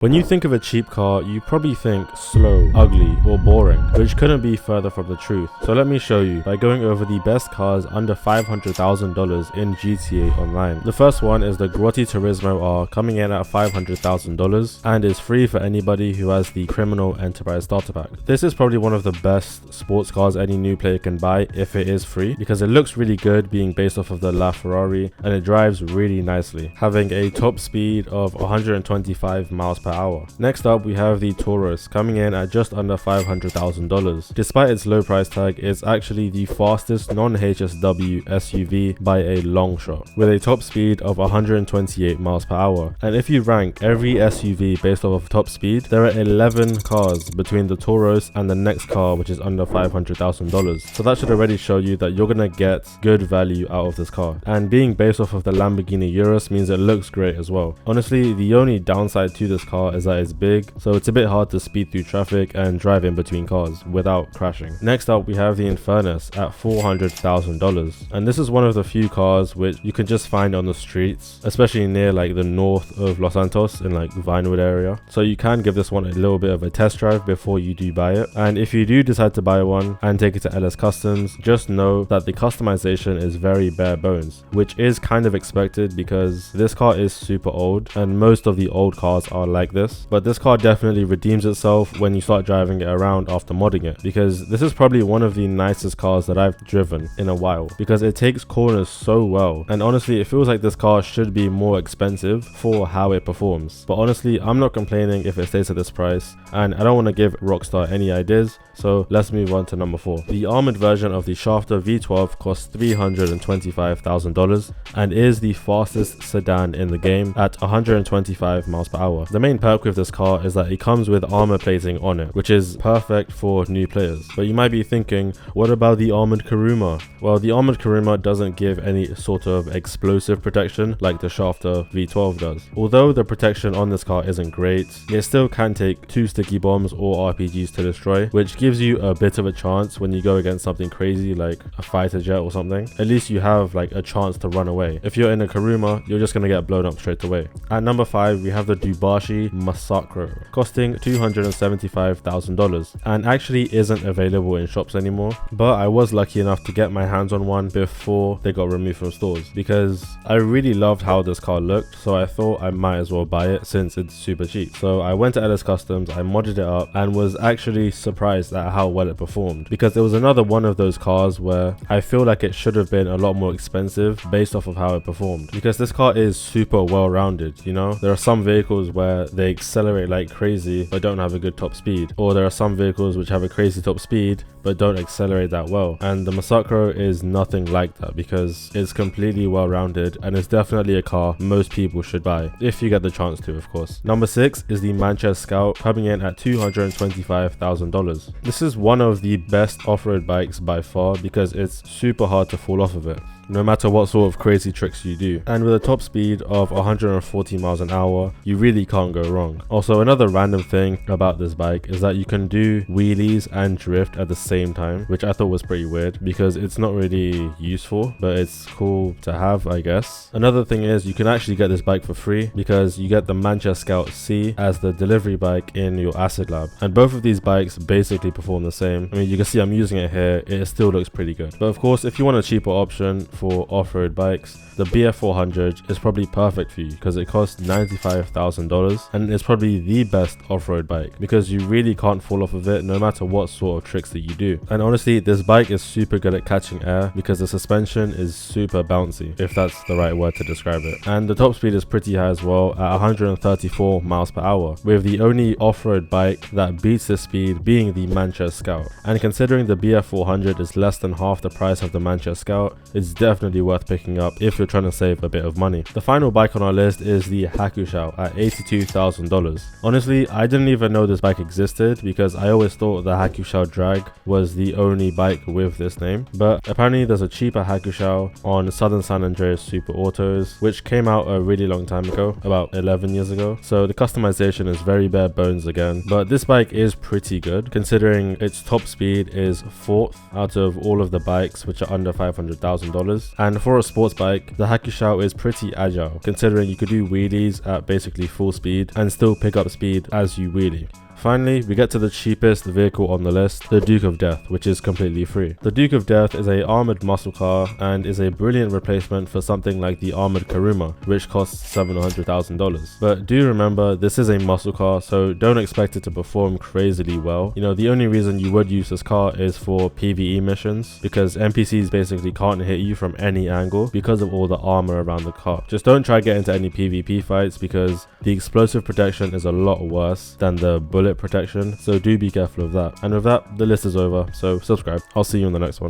When you think of a cheap car, you probably think slow, ugly, or boring, which couldn't be further from the truth. So let me show you by going over the best cars under $500,000 in GTA Online. The first one is the Turismo R, coming in at $500,000 and is free for anybody who has the Criminal Enterprise Starter Pack. This is probably one of the best sports cars any new player can buy if it is free, because it looks really good being based off of the LaFerrari and it drives really nicely, having a top speed of 125 miles per hour. Next up, we have the Toros, coming in at just under $500,000. Despite its low price tag, it's actually the fastest non-HSW SUV by a long shot, with a top speed of 128 miles per hour. And if you rank every SUV based off of top speed, there are 11 cars between the Toros and the next car, which is under $500,000. So that should already show you that you're gonna get good value out of this car. And being based off of the Lamborghini Urus means it looks great as well. Honestly, the only downside to this car is that it's big, so it's a bit hard to speed through traffic and drive in between cars without crashing. Next up, we have the Infernus at $400,000, and this is one of the few cars which you can just find on the streets, especially near like the north of Los Santos in like Vinewood area. So you can give this one a little bit of a test drive before you do buy it. And if you do decide to buy one and take it to LS Customs, just know that the customization is very bare bones, which is kind of expected because this car is super old and most of the old cars are like this. But this car definitely redeems itself when you start driving it around after modding it, because this is probably one of the nicest cars that I've driven in a while, because it takes corners so well. And honestly, it feels like this car should be more expensive for how it performs. But honestly, I'm not complaining if it stays at this price, and I don't want to give Rockstar any ideas, so let's move on to number 4. The armored version of the Schafter V12 costs $325,000 and is the fastest sedan in the game at 125 miles per hour. The main perk with this car is that it comes with armor plating on it, which is perfect for new players. But you might be thinking, what about the armored Kuruma? Well, the armored Kuruma doesn't give any sort of explosive protection like the Schafter V12 does. Although the protection on this car isn't great, it still can take 2 sticky bombs or RPGs to destroy, which gives you a bit of a chance when you go against something crazy like a fighter jet or something. At least you have like a chance to run away. If you're in a Kuruma, you're just gonna get blown up straight away. At number 5, we have the Dubashi Massacro, costing $275,000 and actually isn't available in shops anymore. But I was lucky enough to get my hands on one before they got removed from stores, because I really loved how this car looked, so I thought I might as well buy it since it's super cheap. So I went to LS Customs, I modded it up and was actually surprised at how well it performed, because it was another one of those cars where I feel like it should have been a lot more expensive based off of how it performed, because this car is super well rounded. You know, there are some vehicles where they accelerate like crazy but don't have a good top speed, or there are some vehicles which have a crazy top speed but don't accelerate that well, and the Massacro is nothing like that because it's completely well rounded and it's definitely a car most people should buy if you get the chance to, of course. Number 6 is the Manchez Scout, coming in at $225,000. This is one of the best off-road bikes by far because it's super hard to fall off of it, no matter what sort of crazy tricks you do. And with a top speed of 140 miles an hour, you really can't go wrong. Also, another random thing about this bike is that you can do wheelies and drift at the same time, which I thought was pretty weird because it's not really useful, but it's cool to have, I guess. Another thing is you can actually get this bike for free because you get the Manchez Scout C as the delivery bike in your Acid Lab. And both of these bikes basically perform the same. I mean, you can see I'm using it here, it still looks pretty good. But of course, if you want a cheaper option for off-road bikes, the BF400 is probably perfect for you because it costs $95,000 and it's probably the best off-road bike because you really can't fall off of it no matter what sort of tricks that you do. And honestly, this bike is super good at catching air because the suspension is super bouncy, if that's the right word to describe it. And the top speed is pretty high as well at 134 miles per hour, with the only off-road bike that beats this speed being the Manchez Scout. And considering the BF400 is less than half the price of the Manchez Scout, it's definitely worth picking up if you're trying to save a bit of money. The final bike on our list is the Hakuchou at $82,000. Honestly, I didn't even know this bike existed because I always thought the Hakuchou Drag was the only bike with this name, but apparently there's a cheaper Hakuchou on Southern San Andreas Super Autos, which came out a really long time ago, about 11 years ago. So the customization is very bare bones again, but this bike is pretty good considering its top speed is 4th out of all of the bikes which are under $500,000. $100. And for a sports bike, the Hakuchou is pretty agile, considering you could do wheelies at basically full speed and still pick up speed as you wheelie. Finally, we get to the cheapest vehicle on the list, the Duke of Death, which is completely free. The Duke of Death is a armored muscle car and is a brilliant replacement for something like the armored Kuruma, which costs $700,000. But do remember, this is a muscle car, so don't expect it to perform crazily well. You know, the only reason you would use this car is for PvE missions, because NPCs basically can't hit you from any angle because of all the armor around the car. Just don't try to get into any PvP fights, because the explosive protection is a lot worse than the bullet protection, so do be careful of that. And with that, the list is over, so subscribe. I'll see you in the next one.